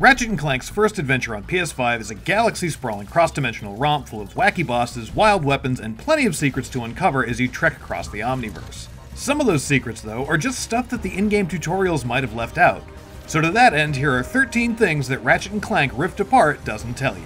Ratchet and Clank's first adventure on PS5 is a galaxy-sprawling cross-dimensional romp full of wacky bosses, wild weapons, and plenty of secrets to uncover as you trek across the omniverse. Some of those secrets, though, are just stuff that the in-game tutorials might have left out. So to that end, here are 13 things that Ratchet and Clank Rift Apart doesn't tell you.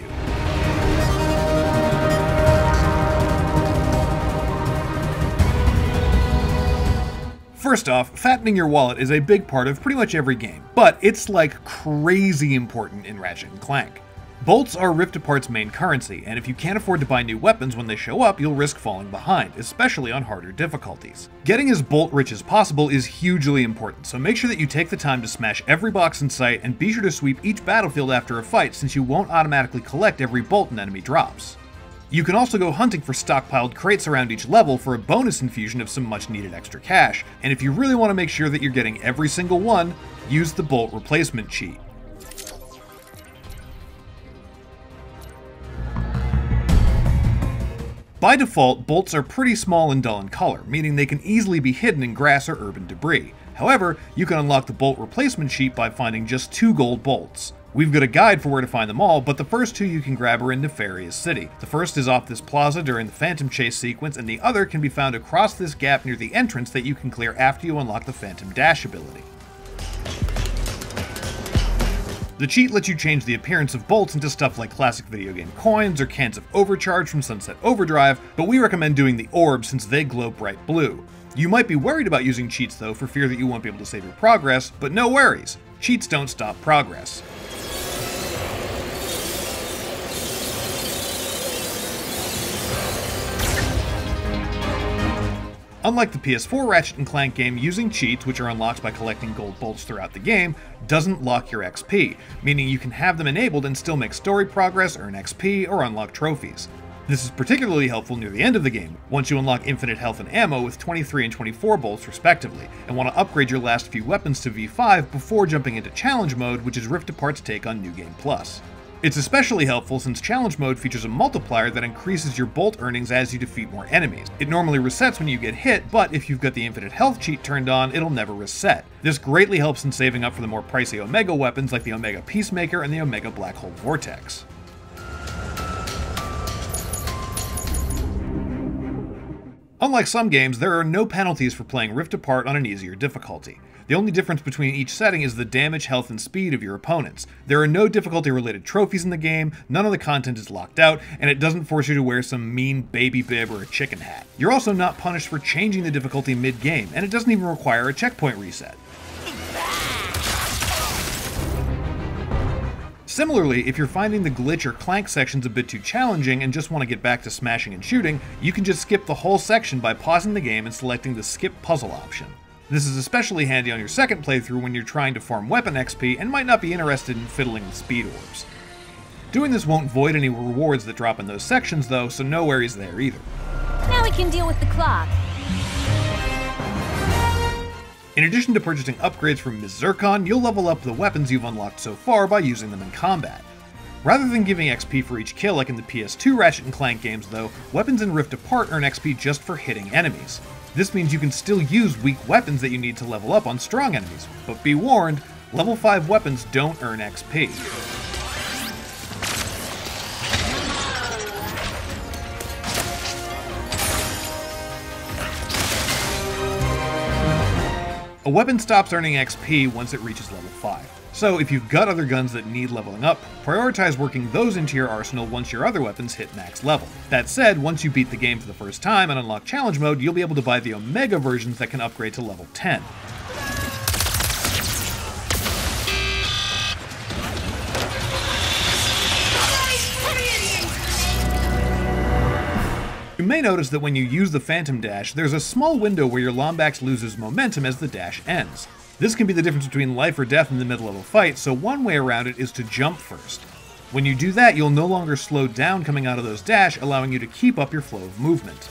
First off, fattening your wallet is a big part of pretty much every game, but it's like crazy important in Ratchet and Clank. Bolts are Rift Apart's main currency, and if you can't afford to buy new weapons when they show up, you'll risk falling behind, especially on harder difficulties. Getting as bolt rich as possible is hugely important, so make sure that you take the time to smash every box in sight and be sure to sweep each battlefield after a fight, since you won't automatically collect every bolt an enemy drops. You can also go hunting for stockpiled crates around each level for a bonus infusion of some much needed extra cash, and if you really want to make sure that you're getting every single one, use the bolt replacement cheat. By default, bolts are pretty small and dull in color, meaning they can easily be hidden in grass or urban debris. However, you can unlock the bolt replacement sheet by finding just 2 gold bolts. We've got a guide for where to find them all, but the first 2 you can grab are in Nefarious City. The first is off this plaza during the Phantom chase sequence, and the other can be found across this gap near the entrance that you can clear after you unlock the Phantom Dash ability. The cheat lets you change the appearance of bolts into stuff like classic video game coins or cans of Overcharge from Sunset Overdrive, but we recommend doing the orbs since they glow bright blue. You might be worried about using cheats though for fear that you won't be able to save your progress, but no worries, cheats don't stop progress. Unlike the PS4 Ratchet and Clank game, using cheats, which are unlocked by collecting gold bolts throughout the game, doesn't lock your XP, meaning you can have them enabled and still make story progress, earn XP, or unlock trophies. This is particularly helpful near the end of the game, once you unlock infinite health and ammo with 23 and 24 bolts respectively, and want to upgrade your last few weapons to V5 before jumping into Challenge Mode, which is Rift Apart's take on New Game Plus. It's especially helpful since Challenge Mode features a multiplier that increases your bolt earnings as you defeat more enemies. It normally resets when you get hit, but if you've got the infinite health cheat turned on, it'll never reset. This greatly helps in saving up for the more pricey Omega weapons like the Omega Peacemaker and the Omega Black Hole Vortex. Unlike some games, there are no penalties for playing Rift Apart on an easier difficulty. The only difference between each setting is the damage, health, and speed of your opponents. There are no difficulty-related trophies in the game, none of the content is locked out, and it doesn't force you to wear some mean baby bib or a chicken hat. You're also not punished for changing the difficulty mid-game, and it doesn't even require a checkpoint reset. Similarly, if you're finding the glitch or clank sections a bit too challenging and just want to get back to smashing and shooting, you can just skip the whole section by pausing the game and selecting the skip puzzle option. This is especially handy on your second playthrough when you're trying to farm weapon XP and might not be interested in fiddling with speed orbs. Doing this won't void any rewards that drop in those sections though, so no worries there either. Now we can deal with the clock. In addition to purchasing upgrades from Ms. Zircon, you'll level up the weapons you've unlocked so far by using them in combat. Rather than giving XP for each kill like in the PS2 Ratchet and Clank games though, weapons in Rift Apart earn XP just for hitting enemies. This means you can still use weak weapons that you need to level up on strong enemies, but be warned, level 5 weapons don't earn XP. A weapon stops earning XP once it reaches level 5. So if you've got other guns that need leveling up, prioritize working those into your arsenal once your other weapons hit max level. That said, once you beat the game for the first time and unlock Challenge Mode, you'll be able to buy the Omega versions that can upgrade to level 10. You may notice that when you use the Phantom Dash, there's a small window where your Lombax loses momentum as the dash ends. This can be the difference between life or death in the middle of a fight, so one way around it is to jump first. When you do that, you'll no longer slow down coming out of those dash, allowing you to keep up your flow of movement.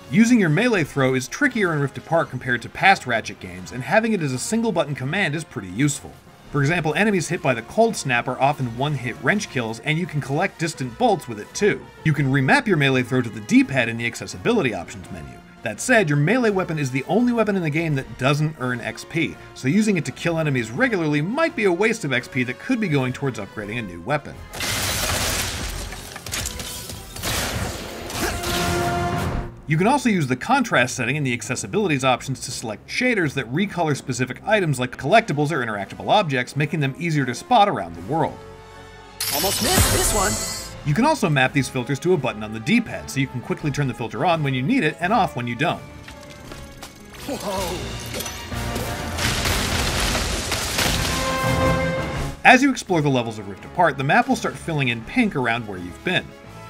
Using your melee throw is trickier in Rift Apart compared to past Ratchet games, and having it as a single button command is pretty useful. For example, enemies hit by the Cold Snap are often one-hit wrench kills, and you can collect distant bolts with it too. You can remap your melee throw to the D-pad in the accessibility options menu. That said, your melee weapon is the only weapon in the game that doesn't earn XP, so using it to kill enemies regularly might be a waste of XP that could be going towards upgrading a new weapon. You can also use the contrast setting in the accessibilities options to select shaders that recolor specific items like collectibles or interactable objects, making them easier to spot around the world. Almost missed this one! You can also map these filters to a button on the D-pad, so you can quickly turn the filter on when you need it and off when you don't. Whoa. As you explore the levels of Rift Apart, the map will start filling in pink around where you've been.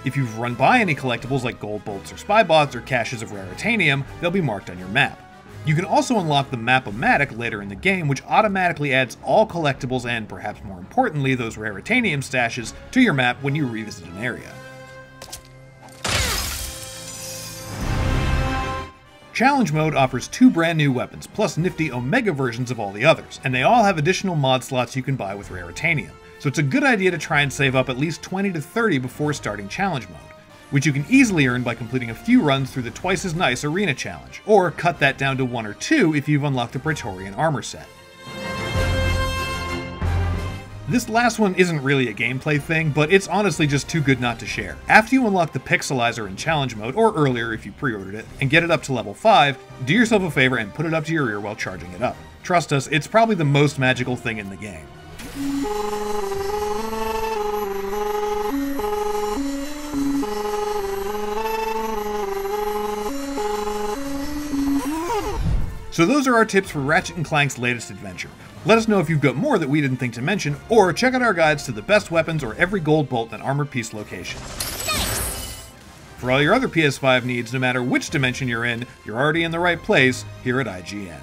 If you've run by any collectibles like gold bolts or spy bots or caches of raritanium, they'll be marked on your map. You can also unlock the Map-O-Matic later in the game, which automatically adds all collectibles and, perhaps more importantly, those raritanium stashes to your map when you revisit an area. Challenge Mode offers 2 brand new weapons, plus nifty Omega versions of all the others, and they all have additional mod slots you can buy with raritanium, so it's a good idea to try and save up at least 20 to 30 before starting Challenge Mode, which you can easily earn by completing a few runs through the Twice as Nice Arena Challenge, or cut that down to 1 or 2 if you've unlocked the Praetorian armor set. This last one isn't really a gameplay thing, but it's honestly just too good not to share. After you unlock the Pixelizer in Challenge Mode, or earlier if you pre-ordered it, and get it up to level 5, do yourself a favor and put it up to your ear while charging it up. Trust us, it's probably the most magical thing in the game. So those are our tips for Ratchet and Clank's latest adventure. Let us know if you've got more that we didn't think to mention, or check out our guides to the best weapons or every gold bolt and armor piece location. For all your other PS5 needs, no matter which dimension you're in, you're already in the right place here at IGN.